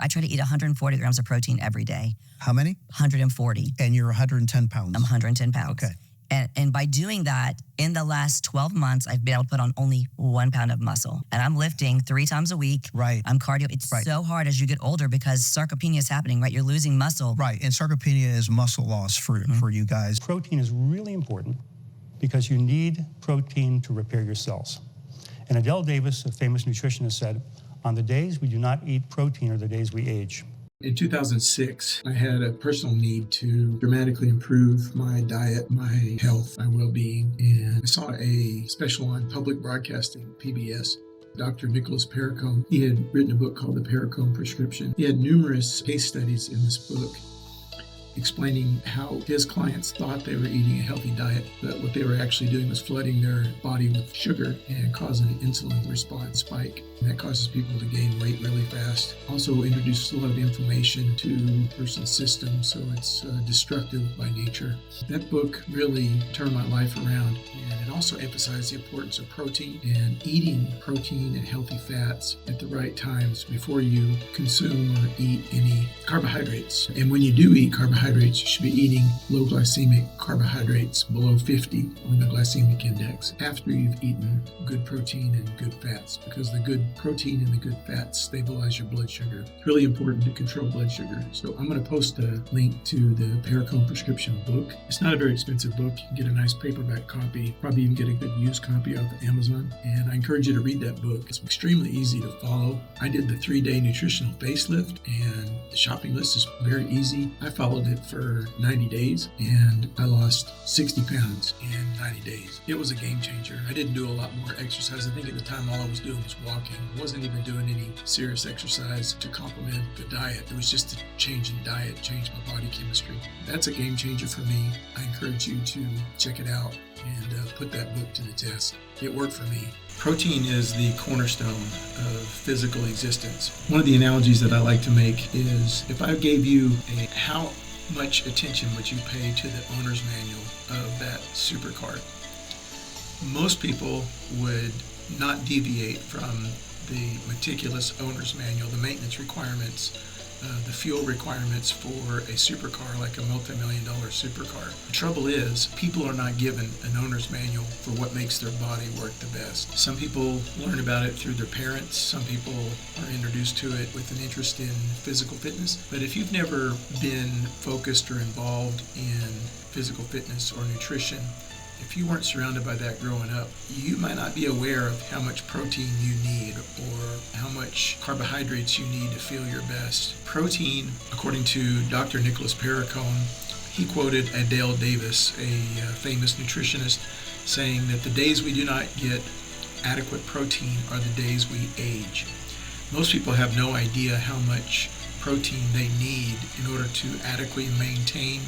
I try to eat 140 grams of protein every day. How many? 140. And you're 110 pounds. I'm 110 pounds. Okay. And by doing that, in the last 12 months, I've been able to put on only 1 pound of muscle. And I'm lifting 3 times a week. Right. I'm cardio. It's so hard as you get older because sarcopenia is happening, right? You're losing muscle. Right. And sarcopenia is muscle loss for you guys. Protein is really important because you need protein to repair your cells. And Adele Davis, a famous nutritionist, said, on the days we do not eat protein are the days we age. In 2006, I had a personal need to dramatically improve my diet, my health, my well-being, and I saw a special on public broadcasting, PBS. Dr. Nicholas Perricone, he had written a book called The Perricone Prescription. He had numerous case studies in this book explaining how his clients thought they were eating a healthy diet, but what they were actually doing was flooding their body with sugar and causing an insulin response spike. And that causes people to gain weight really fast. Also introduces a lot of inflammation to a person's system, so it's destructive by nature. That book really turned my life around, and it also emphasized the importance of protein and eating protein and healthy fats at the right times before you consume or eat any carbohydrates. And when you do eat carbohydrates, you should be eating low glycemic carbohydrates below 50 on the glycemic index after you've eaten good protein and good fats, because the good protein and the good fats stabilize your blood sugar. It's really important to control blood sugar. So I'm going to post a link to the Perricone Prescription book. It's not a very expensive book. You can get a nice paperback copy, probably even get a good used copy off of Amazon. And I encourage you to read that book. It's extremely easy to follow. I did the 3-day nutritional facelift, and the shopping list is very easy. I followed it for 90 days and I lost 60 pounds in 90 days. It was a game changer. I didn't do a lot more exercise. I think at the time all I was doing was walking. I wasn't even doing any serious exercise to complement the diet. It was just a change in diet, change my body chemistry. That's a game changer for me. I encourage you to check it out and put that book to the test. It worked for me. Protein is the cornerstone of physical existence. One of the analogies that I like to make is if I gave you how much attention would you pay to the owner's manual of that supercar? Most people would not deviate from the meticulous owner's manual, the maintenance requirements, the fuel requirements for a supercar like a multi-million-dollar supercar. The trouble is, people are not given an owner's manual for what makes their body work the best. Some people learn about it through their parents. Some people are introduced to it with an interest in physical fitness. But if you've never been focused or involved in physical fitness or nutrition, if you weren't surrounded by that growing up, you might not be aware of how much protein you need or how much carbohydrates you need to feel your best. Protein, according to Dr. Nicholas Perricone, he quoted Adele Davis, a famous nutritionist, saying that the days we do not get adequate protein are the days we age. Most people have no idea how much protein they need in order to adequately maintain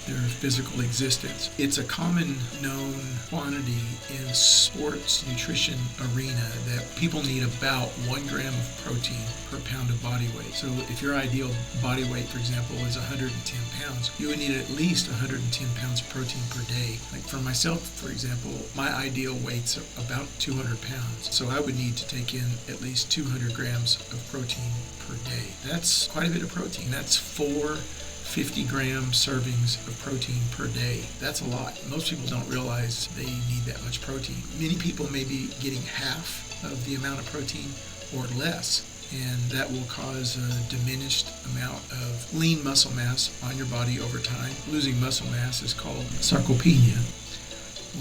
their physical existence. It's a common known quantity in sports nutrition arena that people need about 1 gram of protein per pound of body weight. So if your ideal body weight, for example, is 110 pounds, you would need at least 110 pounds of protein per day. Like for myself, for example, my ideal weight's about 200 pounds. So I would need to take in at least 200 grams of protein per day. That's quite a bit of protein. That's 4 50-gram servings of protein per day. That's a lot. Most people don't realize they need that much protein. Many people may be getting half of the amount of protein or less, and that will cause a diminished amount of lean muscle mass on your body over time. Losing muscle mass is called sarcopenia,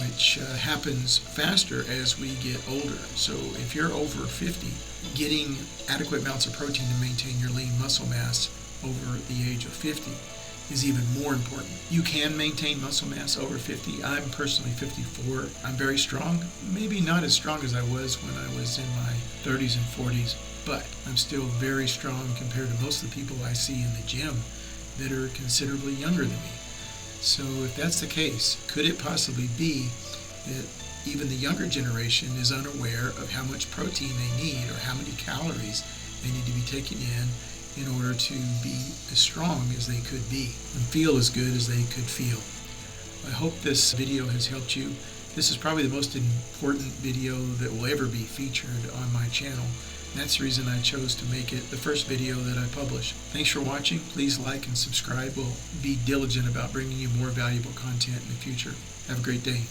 which happens faster as we get older. So if you're over 50, getting adequate amounts of protein to maintain your lean muscle mass over the age of 50 is even more important. You can maintain muscle mass over 50. I'm personally 54. I'm very strong, maybe not as strong as I was when I was in my 30s and 40s, but I'm still very strong compared to most of the people I see in the gym that are considerably younger than me. So if that's the case, could it possibly be that even the younger generation is unaware of how much protein they need or how many calories they need to be taking in order to be as strong as they could be and feel as good as they could feel? I hope this video has helped you. This is probably the most important video that will ever be featured on my channel That's the reason I chose to make it the first video that I publish. Thanks for watching. Please like and subscribe. We'll be diligent about bringing you more valuable content in the future. Have a great day.